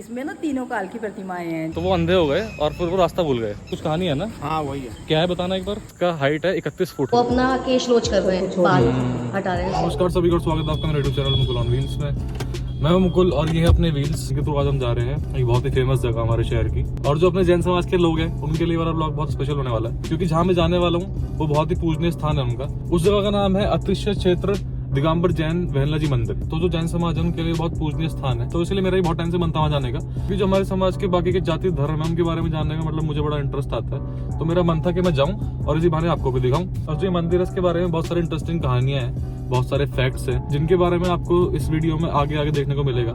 इसमें ना तीनों काल की प्रतिमाएं हैं। तो वो अंधे हो गए और फिर वो रास्ता भूल गए। कुछ कहानी है ना? हाँ वही है। क्या है बताना एक बार। इसका हाइट है 31 फुट। वो अपना केश रोज कर रहे हैं, बाल हटा रहे हैं। नमस्कार सभी का स्वागत है आपका मेरे YouTube channel Mukul on wheels में। मैं हूं मुकुल और ये है अपने व्हील्स के थ्रू आज हम जा रहे हैं एक बहुत ही फेमस जगह हमारे शहर की। और जो अपने जैन समाज के लोग हैं उनके लिए वाला ब्लॉग बहुत स्पेशल होने वाला है, क्योंकि जहाँ मैं जाने वाला हूँ वो बहुत ही पूजनीय स्थान है उनका। उस जगह का नाम है अतिशय क्षेत्र दिगंबर जैन वेहला जी मंदिर। तो जो जैन समाज है उनके लिए बहुत पूजनीय स्थान है, तो इसलिए मेरा भी बहुत टाइम से मन था वहाँ जाने का, क्योंकि जो हमारे समाज के बाकी के जाति धर्म है उनके बारे में जानने का मतलब मुझे बड़ा इंटरेस्ट आता है। तो मेरा मन था कि मैं जाऊँ और इसी बहाने आपको भी दिखाऊं। और जो ये मंदिर है इसके बारे में बहुत सारी इंटरेस्टिंग कहानियां हैं, बहुत सारे फैक्ट्स हैं जिनके बारे में आपको इस वीडियो में आगे आगे देखने को मिलेगा।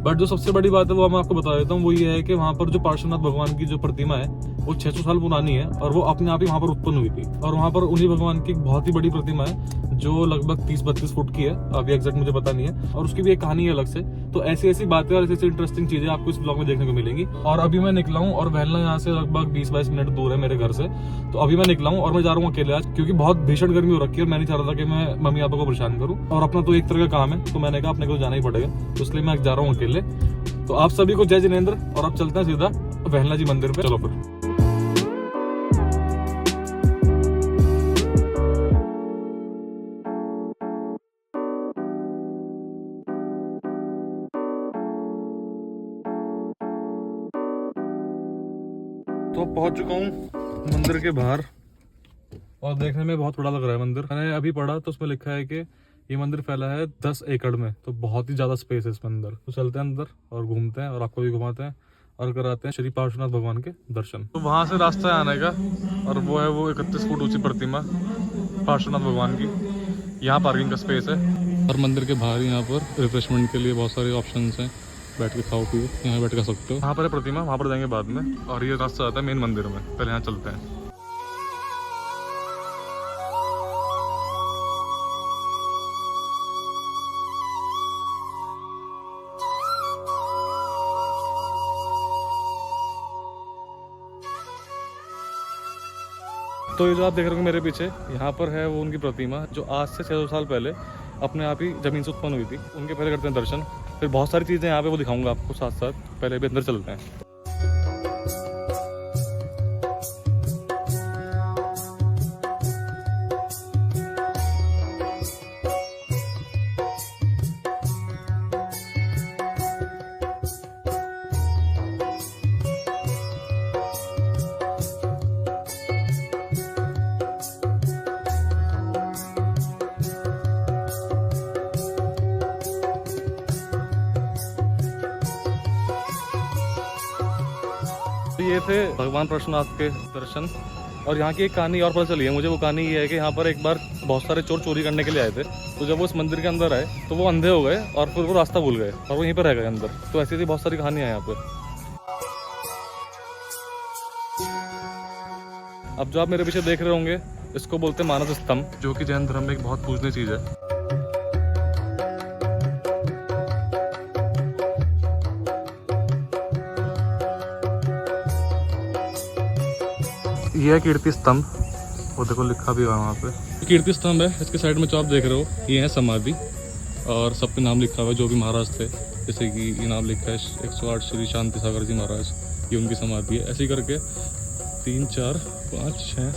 बट जो सबसे बड़ी बात है वो मैं आपको बता देता हूँ, वो ये है कि वहाँ पर जो पार्श्वनाथ भगवान की जो प्रतिमा है वो 600 साल पुरानी है और वो अपने आप ही वहाँ पर उत्पन्न हुई थी। और वहाँ पर उन्हीं भगवान की एक बहुत ही बड़ी प्रतिमा है जो लगभग 30-32 फुट की है, अभी एग्जैक्ट मुझे पता नहीं है, और उसकी भी एक कहानी है अलग से। तो ऐसी ऐसी बातें और ऐसी इंटरेस्टिंग चीजें आपको इस ब्लॉग में देखने को मिलेंगी। और अभी मैं निकला हूँ और वेहला यहाँ से लगभग 20-22 मिनट दूर है मेरे घर से। तो अभी मैं निकला हूँ और मैं जा रहा हूँ अकेले आज, क्योंकि बहुत भीषण गर्मी हो रखी है और मैं नहीं चाह रहा था कि मैं मम्मी पापा को परेशान करूँ, और अपना तो एक तरह का काम है तो मैंने कहा अपने को जाना ही पड़ेगा, तो इसलिए मैं जा रहा हूँ अकेले। तो आप सभी को जय जिनेंद्र, और अब चलते हैं सीधा वेहला जी मंदिर पे। चलो फिर। तो पहुंच चुका हूँ मंदिर के बाहर और देखने में बहुत बड़ा लग रहा है मंदिर। मैंने अभी पढ़ा तो उसमें लिखा है कि ये मंदिर फैला है 10 एकड़ में, तो बहुत ही ज्यादा स्पेस है इस मंदिर। तो चलते हैं अंदर और घूमते हैं और आपको भी घुमाते हैं और कराते हैं श्री पार्श्वनाथ भगवान के दर्शन। तो वहां से रास्ता है आने का और वो है वो 31 फुट ऊंची प्रतिमा पार्श्वनाथ भगवान की। यहाँ पार्किंग का स्पेस है और मंदिर के बाहर यहाँ पर रिफ्रेशमेंट के लिए बहुत सारे ऑप्शन है, बैठ के खाओ पियो, यहाँ बैठ कर सकते हो। यहाँ पर है प्रतिमा, वहाँ पर जाएंगे बाद में। और ये रास्ता आता है मेन मंदिर में, पहले यहाँ चलते हैं। तो ये जो आप देख रहे हो मेरे पीछे, यहाँ पर है वो उनकी प्रतिमा जो आज से 600 साल पहले अपने आप ही जमीन से उत्पन्न हुई थी। उनके पहले करते हैं दर्शन, फिर बहुत सारी चीज़ें यहाँ पे वो दिखाऊंगा आपको साथ साथ। पहले भी अंदर चलते हैं। ये थे भगवान पार्श्वनाथ के दर्शन। और यहाँ की एक कहानी और पता चली है मुझे। वो कहानी ये है कि यहाँ पर एक बार बहुत सारे चोर चोरी करने के लिए आए थे। तो जब वो इस मंदिर के अंदर आए तो वो अंधे हो गए और फिर वो रास्ता भूल गए और वो यहीं पर रह गए अंदर। तो ऐसी ऐसी बहुत सारी कहानियाँ हैं यहाँ पर। अब जो आप मेरे पीछे देख रहे होंगे इसको बोलते हैं मानस स्तंभ, जो कि जैन धर्म में एक बहुत पूजनीय चीज़ है। ये है कीर्ति स्तंभ, वो देखो लिखा भी हुआ है वहाँ पे कीर्ति स्तंभ है। इसके साइड में जो आप देख रहे हो ये है समाधि, और सब पे नाम लिखा हुआ है जो भी महाराज थे। जैसे कि ये नाम लिखा है 108 श्री शांति सागर जी महाराज, ये उनकी समाधि है। ऐसे करके 3, 4, 5, 6,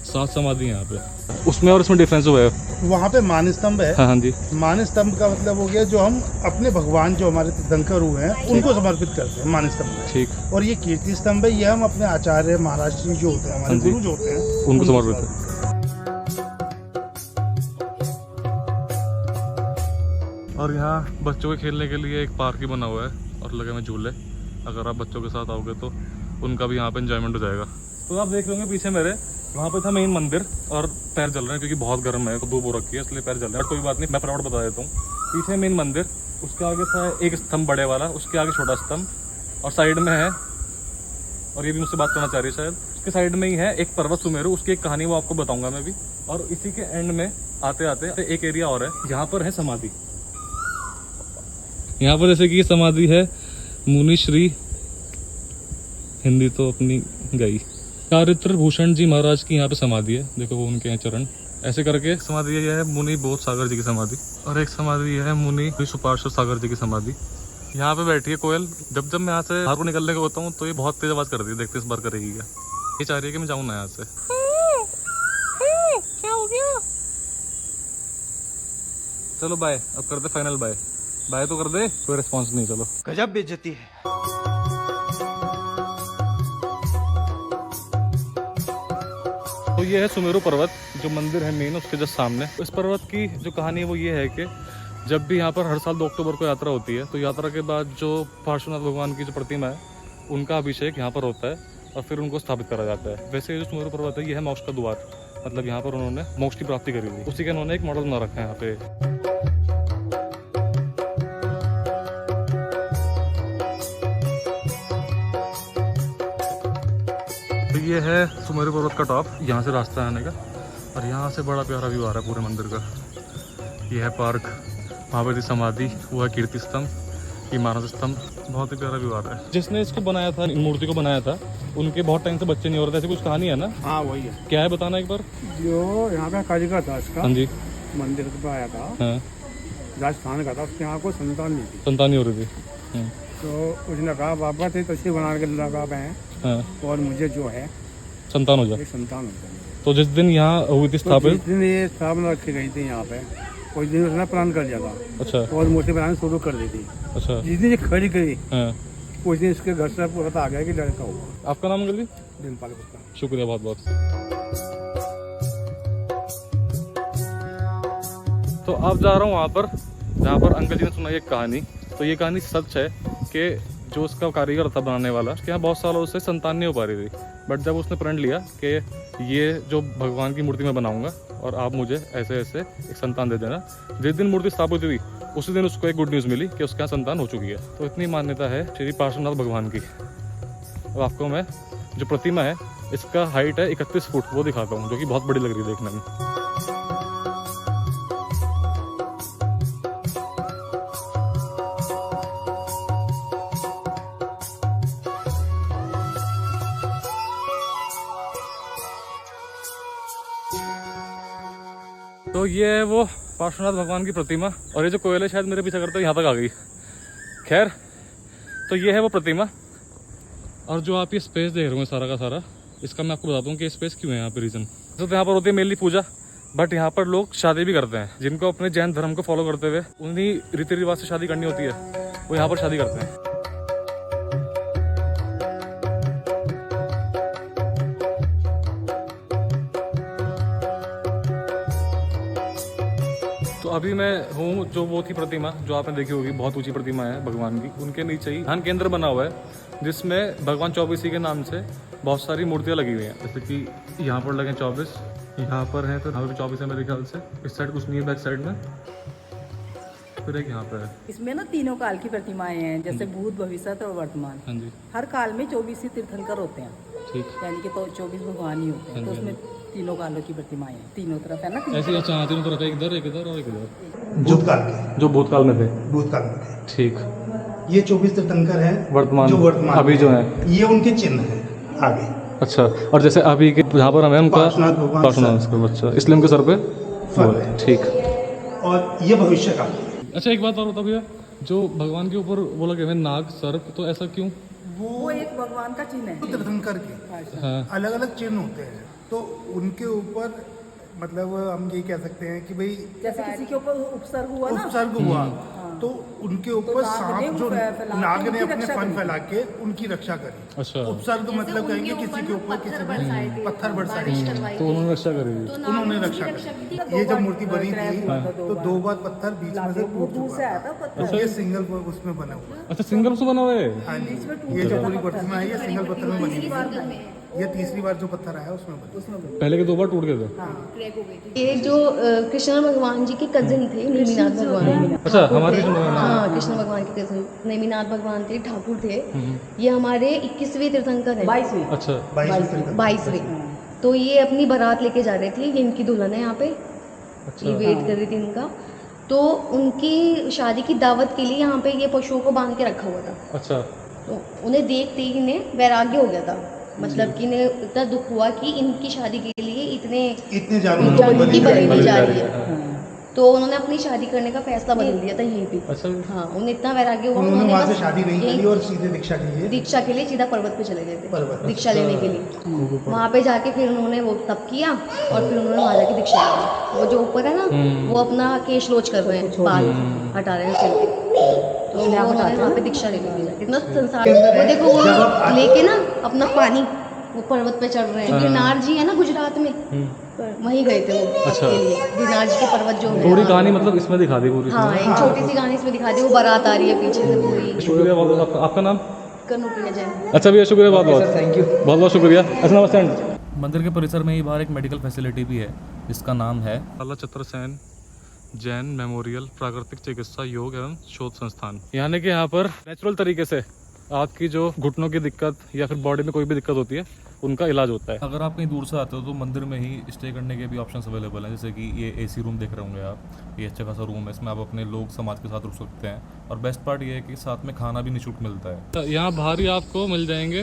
7 समाधि है यहाँ पे। उसमें और इसमें डिफरेंस हुआ है। वहाँ पे मान स्तंभ है। हाँ जी। मान स्तंभ का मतलब हो गया जो हम अपने भगवान जो हमारे तीर्थंकर हुए हैं उनको समर्पित करते हैं, मान स्तंभ है। ठीक। और ये कीर्ति स्तंभ है, ये हम अपने आचार्य महाराज जी जो होते हैं, हमारे गुरु जो होते हैं, उनको समर्पित है। और यहाँ बच्चों के खेलने के लिए एक पार्क ही बना हुआ है और लगे में झूले। अगर आप बच्चों के साथ आओगे तो उनका भी यहाँ पे एंजॉयमेंट हो जाएगा। तो आप देख रहे होंगे पीछे मेरे, वहाँ पे था मेन मंदिर और पैर जल रहे हैं क्योंकि बहुत गर्म है, धूप हो रखी है इसलिए पैर जल रहे हैं। कोई बात नहीं, मैं फटाफट बता देता हूँ। पीछे मेन मंदिर, उसके आगे था एक स्तंभ बड़े वाला, उसके आगे छोटा स्तंभ, और साइड में है, और ये भी मुझसे बात करना चाह रही है शायद, उसके साइड में ही है एक पर्वत सुमेरु। उसकी एक कहानी वो आपको बताऊंगा मैं भी। और इसी के एंड में आते आते एक एरिया और है, यहाँ पर है समाधि। यहाँ पर जैसे कि ये समाधि है मुनि श्री, हिंदी तो अपनी गई, चारित्र भूषण जी महाराज की यहाँ पे समाधि है। देखो वो उनके हैं चरण। ऐसे करके समाधि ये है मुनि बोध सागर जी की समाधि, और एक समाधि ये है मुनि सुपार्श्व सागर जी की समाधि। यहाँ पे बैठी है कोयल। जब जब मैं यहाँ से बाहर को निकलने का होता हूँ तो ये बहुत तेज आवाज करती है, देखते इस बार करेगी क्या। ये चाह रही है कि मैं जाऊँ ना यहाँ से। क्या हो गया? चलो बाय, अब कर दे फाइनल बाय। बाय तो कर दे, कोई रिस्पॉन्स नहीं। चलो गजब बेइज्जती है। तो ये है सुमेरु पर्वत, जो मंदिर है मेन उसके जस्ट सामने। इस पर्वत की जो कहानी है वो ये है कि जब भी यहाँ पर हर साल 2 अक्टूबर को यात्रा होती है, तो यात्रा के बाद जो पार्श्वनाथ भगवान की जो प्रतिमा है उनका अभिषेक यहाँ पर होता है और फिर उनको स्थापित करा जाता है। वैसे जो सुमेरु पर्वत है ये है मोक्ष का द्वार, मतलब यहाँ पर उन्होंने मोक्ष की प्राप्ति करी थी, उसी का उन्होंने एक मॉडल बना रखा है यहाँ पे। तो ये है सुमेरु पर्वत का टॉप, यहाँ से रास्ता आने का, और यहाँ से बड़ा प्यारा व्यू आ रहा है पूरे मंदिर का। ये है पार्क, वहाँ पर समाधि, वो है कीर्ति स्तंभ, ये मानस स्तंभ, बहुत ही प्यारा व्यू आ रहा है। जिसने इसको बनाया था, मूर्ति को बनाया था, उनके बहुत टाइम से बच्चे नहीं हो रहे थे, ऐसी कुछ कहानी है ना? हाँ वही है। क्या है बताना एक बार। जो यहाँ का कारीगर था इसका, हाँ जी, मंदिर पे आया था, हाँ, राजस्थान का था, उसके यहाँ कोई संतान नहीं थी। संतान नहीं हो रही थी। तो उसने कहा बाबा थे तस्वीर बना के लगा हैं, हाँ, और मुझे जो है संतान हो जाए। एक संतान हो जाए। तो जिस दिन यहाँ हुई थी तो स्थापित, जिस दिन ये स्थापना रखी गई थी यहाँ पे, उस दिन उसने प्लान कर दिया था अच्छा और मूर्ति बनानी शुरू कर दी थी। अच्छा, जिस दिन ये खड़ी करी हाँ। उस दिन इसके घर से पता आ गया कि लड़का होगा। आपका नाम अंकल जी? दिनपाल गुप्ता। शुक्रिया बहुत बहुत। तो अब जा रहा हूँ वहाँ पर जहाँ पर अंकल जी ने सुनाई एक कहानी। तो ये कहानी सच है कि जो उसका कारीगर था बनाने वाला, उसके यहाँ बहुत सालों से संतान नहीं हो पा रही थी, बट जब उसने प्रण लिया कि ये जो भगवान की मूर्ति मैं बनाऊंगा और आप मुझे ऐसे ऐसे एक संतान दे देना, जिस दिन मूर्ति स्थापित हुई उसी दिन उसको एक गुड न्यूज़ मिली कि उसके यहाँ संतान हो चुकी है। तो इतनी मान्यता है श्री पार्श्वनाथ भगवान की। अब आपको मैं जो प्रतिमा है, इसका हाइट है 31 फुट, वो दिखाता हूँ, जो कि बहुत बड़ी लग रही है देखने में। तो ये है वो पार्श्वनाथ भगवान की प्रतिमा, और ये जो कोयल है शायद मेरे पीछे करते यहाँ तक आ गई। खैर, तो ये है वो प्रतिमा, और जो आप ये स्पेस देख रहे हो सारा का सारा, इसका मैं आपको बताता हूँ कि स्पेस क्यों है यहाँ पे। रीज़न तो यहाँ पर होती है मेनली पूजा, बट यहाँ पर लोग शादी भी करते हैं। जिनको अपने जैन धर्म को फॉलो करते हुए उन्हीं रीति रिवाज से शादी करनी होती है, वो यहाँ पर शादी करते हैं। तो अभी मैं हूँ जो वो थी प्रतिमा जो आपने देखी होगी, बहुत ऊंची प्रतिमा है भगवान की, उनके नीचे ही ध्यान केंद्र बना हुआ है जिसमें भगवान 24 के नाम से बहुत सारी मूर्तियाँ लगी हुई हैं। जैसे कि यहाँ पर लगे 24, यहाँ पर है, तो यहाँ पर 24 है मेरे ख्याल से। इस साइड कुछ नहीं है, बैक साइड में फिर एक यहाँ पे है। इसमें ना तीनों काल की प्रतिमाएं हैं, जैसे भूत, भविष्य और वर्तमान। हाँ जी, हर काल में 24 ही तीर्थंकर होते हैं, ठीक। यानी कि तो 24 भगवान ही होते हैं। तो उसमें तीनों कालों की प्रतिमाएं हैं, तीनों तरफ है ना। ऐसे अच्छा, तीनों तरफ, एक इधर, एक इधर और एक इधर। भूतकाल के, जो भूतकाल में थे, भूतकाल में थे। ठीक। ये 24 तीर्थंकर हैं वर्तमान, जो वर्तमान अभी जो है, ये उनके चिन्ह है आगे। अच्छा, और जैसे अभी के जहाँ पर हमें उनका पार्श्वनाथ भगवान, पार्श्वनाथ, अच्छा, इसलिए उनके सर पे फल है। ठीक। और ये भविष्य काल। अच्छा, एक बात और बताओ भैया, जो भगवान के ऊपर वो लगे हुए नाग, सर्प, तो ऐसा क्यों? वो एक भगवान का चिन्ह है। तीर्थंकर के हाँ, अलग अलग चिन्ह होते हैं, तो उनके ऊपर मतलब हम ये कह सकते हैं कि भाई जैसे किसी के ऊपर उपसर्ग हुआ ना, उपसर्ग हुआ, तो उनके ऊपर नाग सांप ने जो फैला के नाग ने उनकी अपने रक्षा फन करी। फैला के उनकी रक्षा करी। अच्छा, उपसर्ग मतलब कहेंगे किसी के ऊपर किसी ने पत्थर बरसाए, तो उन्होंने रक्षा करी थी। उन्होंने रक्षा करी। ये जब मूर्ति बनी थी तो 2 बार पत्थर बीच में से वो टूट दूर से चुका आया था। था पत्थर। तो ये सिंगल उसमें बना हुआ है। अच्छा, सिंगल से बना हुआ है। हाँ जी, ये जो पूरी प्रतिमा है ये सिंगल पत्थर में बनी हुई है। ये तीसरी बार जो पत्थर आया उसमें बना। पहले के 2 बार टूट गए थे। ये जो कृष्ण भगवान जी के कजिन थे, नेमिनाथ भगवान। अच्छा, हमारे हाँ, कृष्ण भगवान के कजिन नेमिनाथ भगवान थे, ठाकुर थे। ये हमारे 21वें तीर्थंकर है, 22वें। अच्छा, 22वें। तो ये अपनी बारात लेके जा रहे थे, ये इनकी दुल्हन है यहाँ पे, ये वेट कर रही थी इनका। तो उनकी शादी की दावत के लिए यहाँ पे ये पशुओं को बांध के रखा हुआ था। अच्छा, तो उन्हें देखते ही इन्हें वैराग्य हो गया था, मतलब कि इन्हें इतना दुख हुआ कि इनकी शादी के लिए इतने इतने जानवरों की बलि दी जा रही है। तो उन्होंने अपनी शादी करने का फैसला बदल दिया था यहीं पे। अच्छा हाँ, उन्हें इतना वैराग्य हुआ, उन्होंने वहाँ से बस शादी नहीं यहीं करी और सीधे दीक्षा के लिए दीक्षा के लिए सीधा पर्वत पे चले गए थे, पर्वत। दीक्षा लेने के लिए। वहाँ पे जाके फिर उन्होंने वो तप किया और फिर उन्होंने वहाँ जाके दीक्षा ली। वो जो ऊपर है ना, वो अपना केश रोज कर रहे हैं, बाल हटा रहे हैं सिर के, तो उन्होंने वहाँ पे दीक्षा ले ली थी। इतना संसार, वो देखो वो लेके ना अपना पानी वो पर्वत पे चढ़ रहे हैं। गिरनार जी है ना गुजरात में, वहीं गए थे वो अच्छा। के लिए। गिरनार जी के पर्वत जो है, पूरी कहानी मतलब इसमें दिखा दी पूरी। हाँ, एक छोटी सी कहानी इसमें दिखा दी। वो बारात आ रही है पीछे से पूरी। शुक्रिया बहुत बहुत। आपका नाम? कनुप्रिया जैन। अच्छा भैया, शुक्रिया बहुत बहुत, थैंक यू, बहुत बहुत शुक्रिया। अच्छा नमस्ते। मंदिर के परिसर में ही बाहर एक मेडिकल फैसिलिटी भी है जिसका नाम है लाला छत्रसेन जैन मेमोरियल प्राकृतिक चिकित्सा योग एवं शोध संस्थान। यानी कि यहाँ पर नेचुरल तरीके से आपकी जो घुटनों की दिक्कत या फिर बॉडी में कोई भी दिक्कत होती है उनका इलाज होता है। अगर आप कहीं दूर से आते हो तो मंदिर में ही स्टे करने के भी ऑप्शंस अवेलेबल हैं, जैसे कि ये एसी रूम देख रहे होंगे आप, ये अच्छा खासा रूम है, इसमें आप अपने लोग समाज के साथ रुक सकते हैं। और बेस्ट पार्ट ये है कि साथ में खाना भी निःशुल्क मिलता है। यहाँ बाहर ही आपको मिल जाएंगे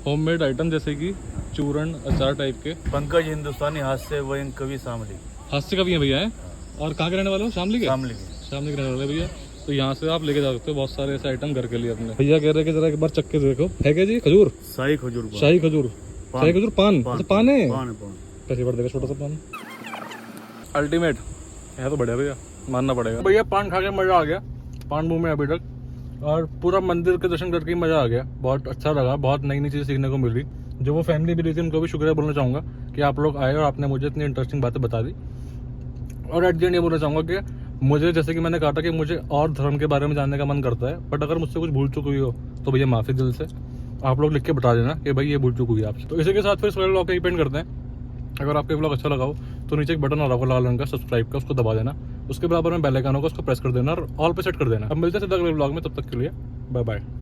होममेड आइटम जैसे कि चूरण, अचार टाइप के। पंकज हिंदुस्तानी हास्य वयन कवि शामली। हास्य का भी है भैया है। और कहाँ के रहने वाले हो? शामली के? शामली शामली के रहने वाले भैया। तो यहाँ से आप लेके जा सकते हो बहुत सारे ऐसे आइटम घर के लिए अपने। भैया कह रहे हैं कि जरा एक बार चक्के देखो, है क्या जी? खजूर, शाही खजूर शाही खजूर, शाही खजूर, पान, अच्छा पान है, पान कैसे पड़ देगा छोटा सा पान। अल्टीमेट है तो बढ़िया भैया, मानना पड़ेगा भैया। पान खा के मजा आ गया, पान मुंह में अभी तक, और पूरा मंदिर के दर्शन करके मजा आ गया। बहुत अच्छा लगा, बहुत नई नई चीज़ें सीखने को मिल रही। जो वो फैमिली मिली थी उनको भी शुक्रिया बोलना चाहूँगा कि आप लोग आए और आपने मुझे इतनी इंटरेस्टिंग बातें बता दी। और एट द एंड ये बोलना चाहूँगा कि मुझे, जैसे कि मैंने कहा था कि मुझे और धर्म के बारे में जानने का मन करता है, बट अगर मुझसे कुछ भूल चुक हुई हो तो भैया माफ़ी दिल से। आप लोग लिख के बता देना कि भाई ये भूल चुक हुई है आपसे। तो इसी के साथ फिर इस व्लॉग का पेंट करते हैं। अगर आपको व्लॉग अच्छा लगा हो तो नीचे एक बटन आ रहा होगा लाल रंग का सब्सक्राइब का, उसको दबा देना। उसके बराबर में बेल आइकन होगा, उसको प्रेस कर देना और ऑल पे सेट कर देना। अब मिलते हैं सीधा अगले व्लॉग में, तब तक के लिए बाय बाय।